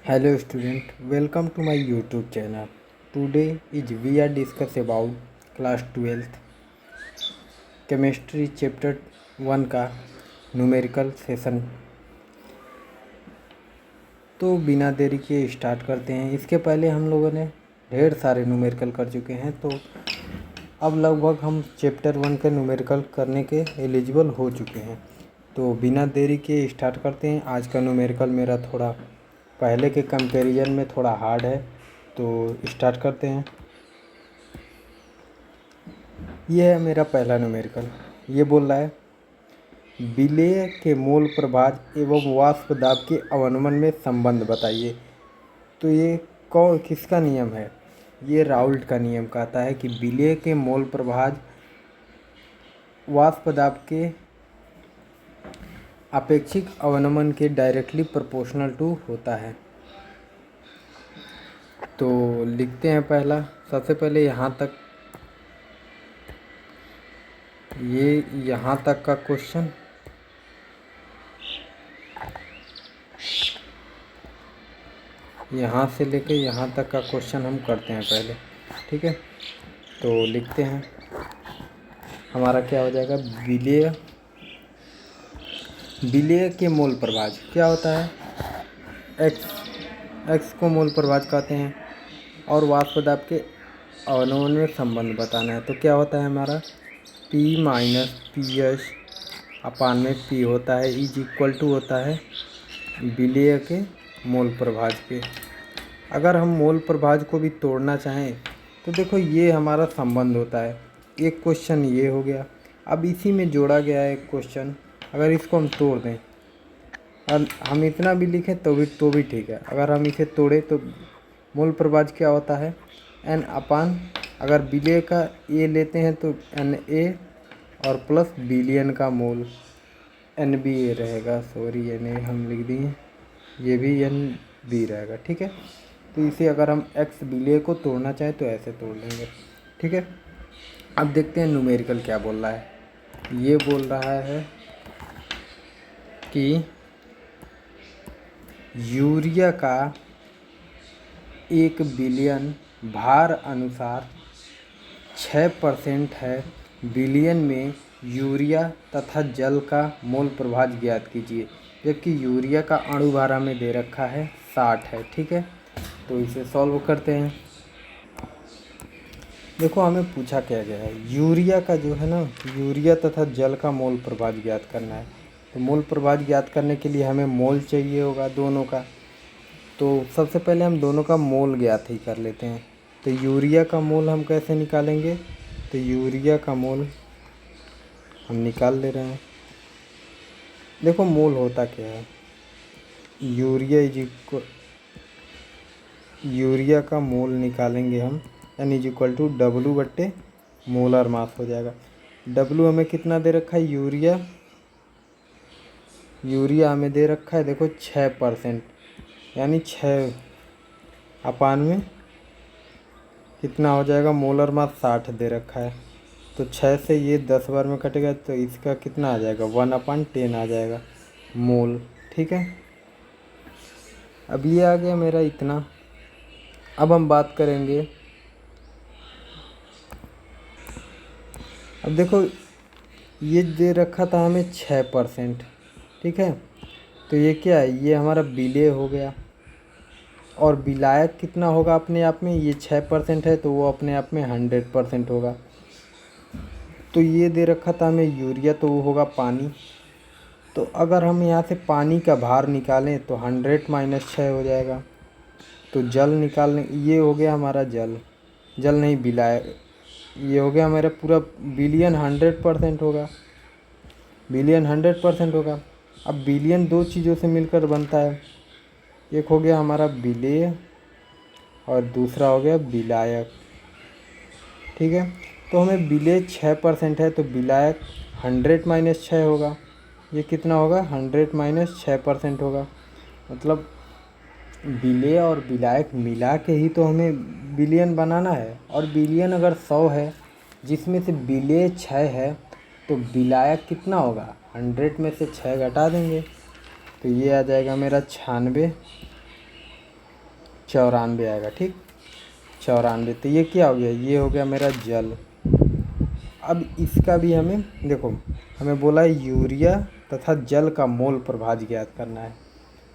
Hello student, welcome to my YouTube channel. Today is we are discuss about class 12th chemistry chapter 1 का numerical session. तो बिना देरी के start करते हैं। इसके पहले हम लोगों ने ढेर सारे न्यूमेरिकल कर चुके हैं, तो अब लगभग हम चैप्टर 1 के न्यूमेरिकल करने के एलिजिबल हो चुके हैं। तो बिना देरी के स्टार्ट करते हैं। आज का न्यूमेरिकल मेरा थोड़ा पहले के कंपैरिजन में थोड़ा हार्ड है, तो स्टार्ट करते हैं। ये है मेरा पहला न्यूमेरिकल। ये बोल रहा है विलेय के मोल प्रभाज एवं वाष्प दाब के अवनमन में संबंध बताइए। तो ये किसका नियम है? ये राउल्ट का नियम कहता है कि विलेय के मोल प्रभाज वाष्प दाब के अपेक्षिक अवनमन के डायरेक्टली प्रोपोर्शनल टू होता है। तो लिखते हैं पहला। सबसे पहले यहाँ तक, ये यहाँ तक का क्वेश्चन, यहाँ से लेके यहाँ तक का क्वेश्चन हम करते हैं पहले, ठीक है। तो लिखते हैं, हमारा क्या हो जाएगा, विलेय के मोल प्रभाज क्या होता है? एक्स को मोल प्रभाज कहते हैं, और वाष्प दाब के अवनमन में संबंध बताना है। तो क्या होता है हमारा, P माइनस पी एच अपान में P होता है इज इक्वल टू होता है विलेय के मोल प्रभाज के। अगर हम मोल प्रभाज को भी तोड़ना चाहें तो देखो ये हमारा संबंध होता है। एक क्वेश्चन ये हो गया। अब इसी में जोड़ा गया है एक क्वेश्चन, अगर इसको हम तोड़ दें और हम इतना भी लिखें तो भी ठीक है। अगर हम इसे तोड़े तो मोल प्रभाज क्या होता है, एन अपान, अगर विलेय का ए लेते हैं तो एन ए और प्लस बिलियन का मोल एन बी ए रहेगा। सॉरी एन ए हम लिख दिए, ये भी एन बी रहेगा, ठीक है। तो इसे अगर हम एक्स विलेय को तोड़ना चाहें तो ऐसे तोड़ लेंगे, ठीक है। अब देखते हैं न्यूमेरिकल क्या बोल रहा है। ये बोल रहा है कि यूरिया का 1 बिलियन भार अनुसार 6% है। बिलियन में यूरिया तथा जल का मोल प्रभाज ज्ञात कीजिए। जबकि यूरिया का अणु भार हमें दे रखा है 60 है, ठीक है। तो इसे सॉल्व करते हैं। देखो हमें पूछा क्या गया है, यूरिया का जो है ना, यूरिया तथा जल का मोल प्रभाज ज्ञात करना है। तो मोल प्रभाज ज्ञात करने के लिए हमें मोल चाहिए होगा दोनों का। तो सबसे पहले हम दोनों का मोल ज्ञात ही कर लेते हैं। तो यूरिया का मोल हम कैसे निकालेंगे, तो यूरिया का मोल हम निकाल ले रहे हैं। देखो मोल होता क्या है, यूरिया का मोल निकालेंगे हम, N is equal to W बट्टे मोलर मास हो जाएगा। डब्लू हमें कितना दे रखा है, यूरिया हमें दे रखा है देखो 6%, यानी 6 अपान में कितना हो जाएगा, मोलर मास 60 दे रखा है। तो 6 से ये 10 बार में कटेगा तो इसका कितना आ जाएगा, 1/10 आ जाएगा मोल, ठीक है। अब ये आ गया मेरा इतना। अब हम बात करेंगे, अब देखो ये दे रखा था हमें 6%, ठीक है। तो ये क्या है, ये हमारा विलेय हो गया। और विलायक कितना होगा अपने आप में, ये 6% है तो वो अपने आप में 100% होगा। तो ये दे रखा था हमें यूरिया, तो वो होगा पानी। तो अगर हम यहाँ से पानी का भार निकालें तो 100 माइनस 6 हो जाएगा। तो जल निकालने, ये हो गया हमारा जल नहीं विलायक, ये हो गया हमारा पूरा बिलियन 100% होगा, बिलियन 100% होगा। अब बिलियन दो चीज़ों से मिलकर बनता है, एक हो गया हमारा विलेय और दूसरा हो गया विलायक, ठीक है। तो हमें विलेय 6% है तो विलायक 100 माइनस 6 होगा। ये कितना होगा, 100 माइनस 6% होगा। मतलब विलेय और विलायक मिला के ही तो हमें बिलियन बनाना है। और बिलियन अगर 100 है जिसमें से विलेय 6 है तो विलायक कितना होगा, 100 में से 6 घटा देंगे तो ये आ जाएगा मेरा 96 94 आएगा। ठीक, 94। तो ये क्या हो गया, ये हो गया मेरा जल। अब इसका भी हमें देखो, हमें बोला है यूरिया तथा जल का मोल प्रभाज्य ज्ञात करना है,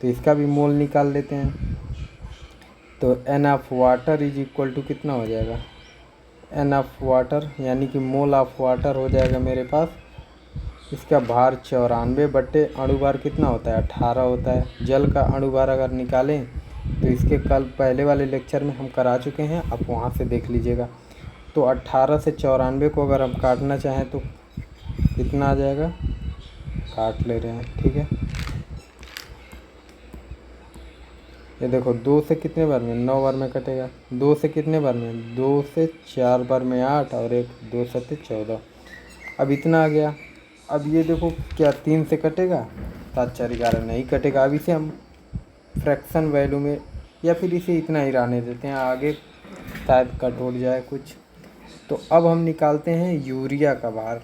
तो इसका भी मोल निकाल लेते हैं। तो N of water is equal to कितना हो जाएगा, एन ऑफ वाटर यानी कि मोल ऑफ वाटर हो जाएगा मेरे पास, इसका भार 94 बट्टे अणुभार कितना होता है 18 होता है। जल का अणुभार अगर निकालें तो इसके कल पहले वाले लेक्चर में हम करा चुके हैं, आप वहाँ से देख लीजिएगा। तो 18 से 94 को अगर हम काटना चाहें तो कितना आ जाएगा, काट ले रहे हैं। ठीक है, ये देखो 2 से कितने बार में 9 बार में कटेगा, 2 से कितने बार में 2 से 4 बार में 8 और 1 2 7 14। अब इतना आ गया। अब ये देखो क्या 3 से कटेगा, 7 4 11 नहीं कटेगा। अब इसे हम फ्रैक्शन वैल्यू में या फिर इसे इतना ही रहने देते हैं, आगे शायद कट उठ जाए कुछ। तो अब हम निकालते हैं यूरिया का भार,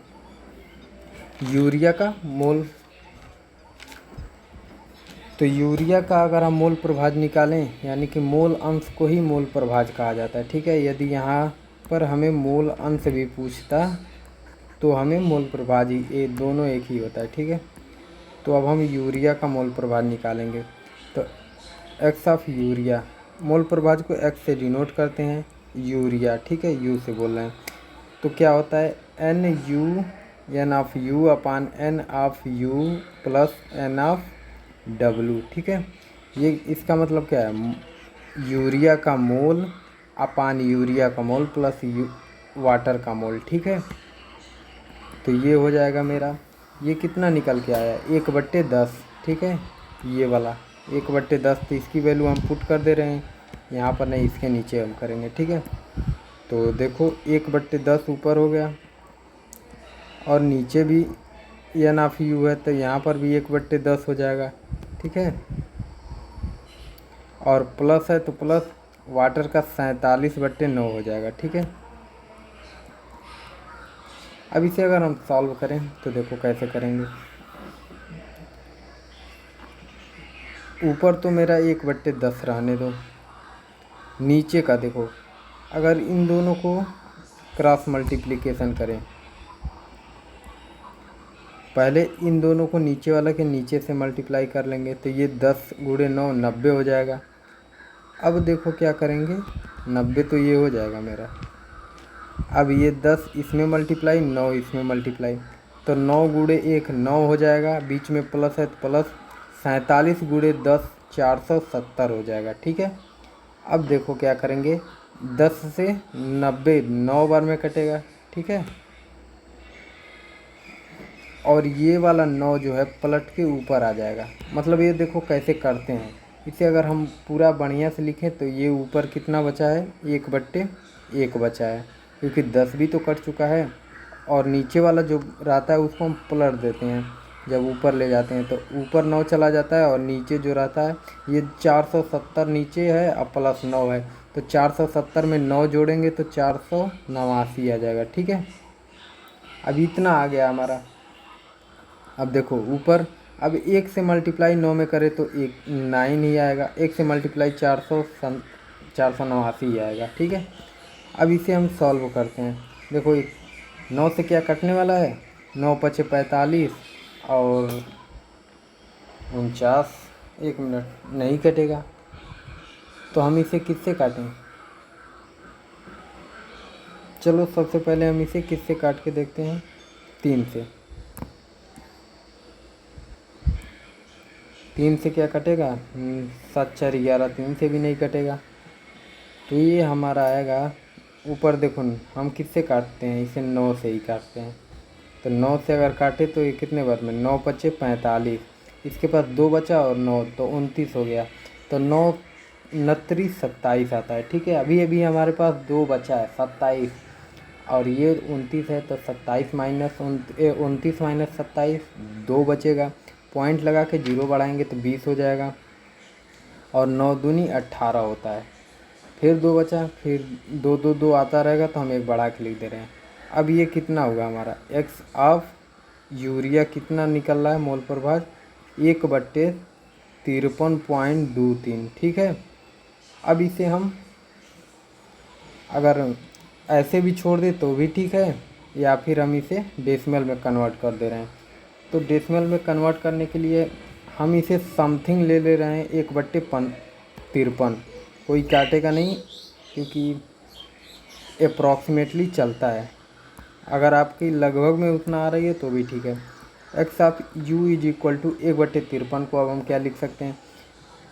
यूरिया का मोल। तो यूरिया का अगर हम मोल प्रभाज्य निकालें, यानी कि मोल अंश को ही मोल प्रभाज्य कहा जाता है। ठीक है, यदि यहाँ पर हमें मोल अंश भी पूछता तो हमें मोल प्रभाज्य ये दोनों एक ही होता है। ठीक है, तो अब हम यूरिया का मोल प्रभाज्य निकालेंगे। तो एक्स ऑफ यूरिया, मोल प्रभाज्य को एक्स से डिनोट करते हैं, यूरिया। ठीक है, यू से बोल रहे हैं। तो क्या होता है N U, N of U upon N of U plus N of W. ठीक है, ये इसका मतलब क्या है, यूरिया का मोल अपान यूरिया का मोल प्लस वाटर का मोल। ठीक है, तो ये हो जाएगा मेरा, ये कितना निकल के आया 1/10। ठीक है, ये वाला 1/10, तो इसकी वैल्यू हम पुट कर दे रहे हैं यहाँ पर, नहीं इसके नीचे हम करेंगे। ठीक है, तो देखो 1/10 ऊपर हो गया और नीचे भी एन ऑफ यू है, तो यहाँ पर भी 1/10 हो जाएगा। ठीक है, और प्लस है तो प्लस वाटर का 47/9 हो जाएगा। ठीक है, अब इसे अगर हम सॉल्व करें तो देखो कैसे करेंगे। ऊपर तो मेरा 1/10 रहने दो, नीचे का देखो, अगर इन दोनों को क्रॉस मल्टीप्लिकेशन करें, पहले इन दोनों को नीचे वाला के नीचे से मल्टीप्लाई कर लेंगे, तो ये 10 × 9 90 हो जाएगा। अब देखो क्या करेंगे, 90 तो ये हो जाएगा मेरा। अब ये 10 इसमें मल्टीप्लाई, 9 इसमें मल्टीप्लाई, तो 9 × 1 9 हो जाएगा, बीच में प्लस है तो प्लस, 47 × 10 470 हो जाएगा। ठीक है, अब देखो क्या करेंगे, 10 से 90 9 बार में कटेगा। ठीक है, और ये वाला 9 जो है पलट के ऊपर आ जाएगा। मतलब ये देखो कैसे करते हैं, इसे अगर हम पूरा बढ़िया से लिखें तो ये ऊपर कितना बचा है 1/1 बचा है, क्योंकि 10 भी तो कट चुका है, और नीचे वाला जो रहता है उसको हम पलट देते हैं, जब ऊपर ले जाते हैं तो ऊपर 9 चला जाता है और नीचे जो रहता है ये 470 नीचे है और प्लस 9 है, तो 470 में 9 जोड़ेंगे तो 489 आ जाएगा। ठीक है, अब इतना आ गया हमारा। अब देखो ऊपर, अब 1 से मल्टीप्लाई 9 में करें तो 9 ही आएगा, 1 से मल्टीप्लाई 489 ही आएगा। ठीक है, अब इसे हम सॉल्व करते हैं। देखो 9 से क्या कटने वाला है, 9 × 5 = 45 और 49, 1 मिनट नहीं कटेगा, तो हम इसे किससे काटें। चलो सबसे पहले हम इसे किससे काट के देखते हैं, 3 से। 3 से क्या कटेगा, 7 4 11, 3 से भी नहीं कटेगा, तो ये हमारा आएगा। ऊपर देखो हम किससे काटते हैं, इसे 9 से ही काटते हैं, तो 9 से अगर काटे तो ये कितने बार में, 9 × 5 = 45, इसके पास 2 बचा और 9 तो 29 हो गया, तो 9 29 27 आता है। ठीक है, अभी अभी हमारे पास 2 बचा है 27 और ये 29 है, तो 27 माइनस 29 माइनस 27 2 बचेगा, पॉइंट लगा के 0 बढ़ाएंगे तो 20 हो जाएगा, और 9 दूनी 18 होता है। फिर 2 बचा, फिर 2 2 2 आता रहेगा, तो हम एक बढ़ा के लिख दे रहे हैं। अब ये कितना होगा हमारा, एक्स ऑफ यूरिया कितना निकल रहा है मोल प्रभाज्य 1/53.23। ठीक है, अब इसे हम अगर ऐसे भी छोड़ दें तो भी ठीक है, या फिर हम इसे डेसिमल में कन्वर्ट कर दे रहे हैं। तो डेसिमल में कन्वर्ट करने के लिए हम इसे समथिंग ले रहे हैं 1/53। कोई काटेगा नहीं क्योंकि अप्रॉक्सीमेटली चलता है। अगर आपकी लगभग में उतना आ रही है तो भी ठीक है। X of U is equal to 1/53 को अब हम क्या लिख सकते हैं,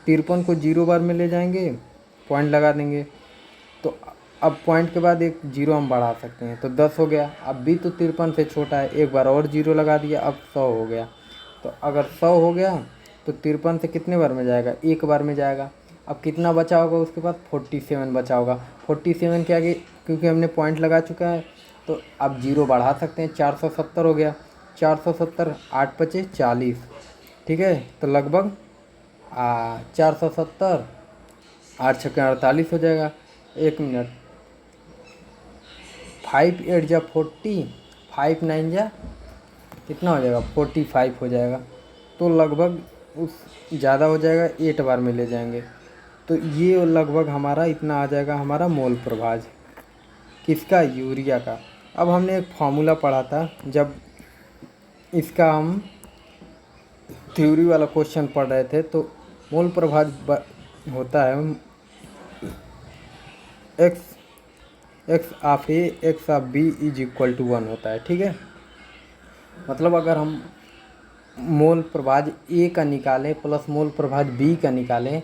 53 को 0 बार में ले जाएंगे, पॉइंट लगा देंगे। तो अब पॉइंट के बाद एक 0 हम बढ़ा सकते हैं, तो 10 हो गया। अब भी तो 53 से छोटा है, एक बार और 0 लगा दिया, अब 100 हो गया। तो अगर 100 हो गया तो 53 से कितने बार में जाएगा, एक बार में जाएगा। अब कितना बचा होगा उसके बाद, 47 बचा होगा। 47 के आगे क्योंकि हमने पॉइंट लगा चुका है तो अब 0 बढ़ा सकते हैं, 470 हो गया। 470, 8 बचे 40, ठीक है। तो लगभग 470, 8 छक्के 48 हो जाएगा। 1 मिनट, 5 8 जा 40, 5 9 जा कितना हो जाएगा, 45 हो जाएगा। तो लगभग उस ज़्यादा हो जाएगा, 8 बार में ले जाएंगे। तो ये लगभग हमारा इतना आ जाएगा हमारा मोल प्रभाज, किसका, यूरिया का। अब हमने एक फार्मूला पढ़ा था जब इसका हम थ्योरी वाला क्वेश्चन पढ़ रहे थे, तो मोल प्रभाज होता है X of A X of B is equal to 1 होता है, ठीक है। मतलब अगर हम मोल प्रभाज ए का निकालें प्लस मोल प्रभाज बी का निकालें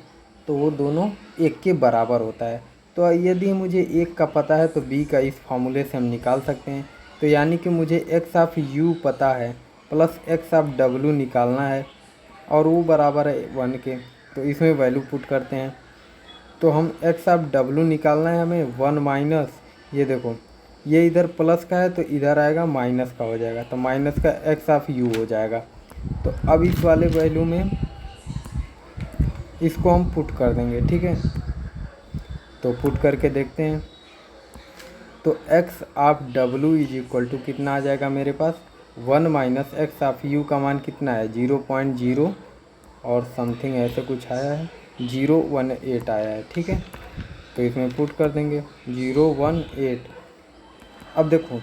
तो वो दोनों एक के बराबर होता है। तो यदि मुझे एक का पता है तो बी का इस फार्मूले से हम निकाल सकते हैं। तो यानी कि मुझे एक्स ऑफ यू पता है प्लस एक्स ऑफ डब्लू निकालना है और वो बराबर है 1 के। तो इसमें वैल्यू पुट करते हैं। तो हम एक्स ऑफ डब्लू निकालना है हमें, 1 माइनस, ये देखो ये इधर प्लस का है तो इधर आएगा माइनस का हो जाएगा, तो माइनस का एक्स ऑफ यू हो जाएगा। तो अब इस वाले वैल्यू में इसको हम पुट कर देंगे, ठीक है। तो पुट करके देखते हैं। तो X of W is equal to कितना आ जाएगा मेरे पास, 1 माइनस एक्स ऑफ यू का मान कितना है, 0.0 और समथिंग ऐसे कुछ आया है, 018 आया है, ठीक है। तो इसमें पुट कर देंगे 018। अब देखो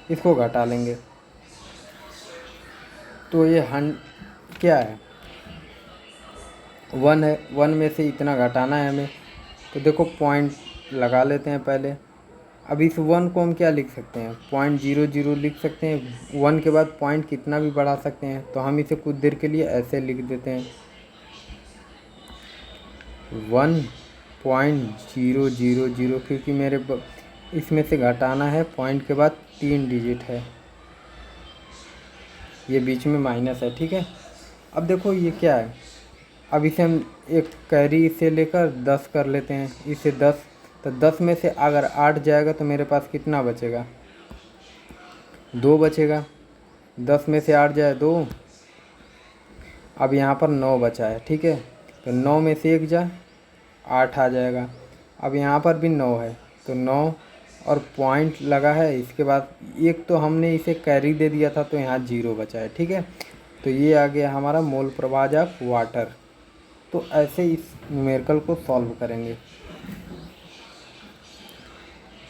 इसको घटा लेंगे तो ये क्या है, 1 है, 1 में से इतना घटाना है हमें। तो देखो पॉइंट लगा लेते हैं पहले। अब इस 1 को हम क्या लिख सकते हैं, 0.00 लिख सकते हैं। 1 के बाद पॉइंट कितना भी बढ़ा सकते हैं, तो हम इसे कुछ देर के लिए ऐसे लिख देते हैं 1.000, क्योंकि मेरे इसमें से घटाना है, पॉइंट के बाद 3 डिजिट है, ये बीच में माइनस है, ठीक है। अब देखो ये क्या है, अब इसे हम एक कैरी से लेकर 10 कर लेते हैं, इसे 10। तो 10 में से अगर 8 जाएगा तो मेरे पास कितना बचेगा, 2 बचेगा। 10 में से 8 जाए 2, अब यहाँ पर 9 बचा है, ठीक है। तो 9 में से 1 जाए 8 आ जाएगा। अब यहाँ पर भी 9 है तो 9 और पॉइंट लगा है, इसके बाद एक तो हमने इसे कैरी दे दिया था तो यहाँ 0 बचा है, ठीक है। तो ये आ गया हमारा मोल प्रभाज ऑफ वाटर। तो ऐसे इस न्यूमेरिकल को सॉल्व करेंगे।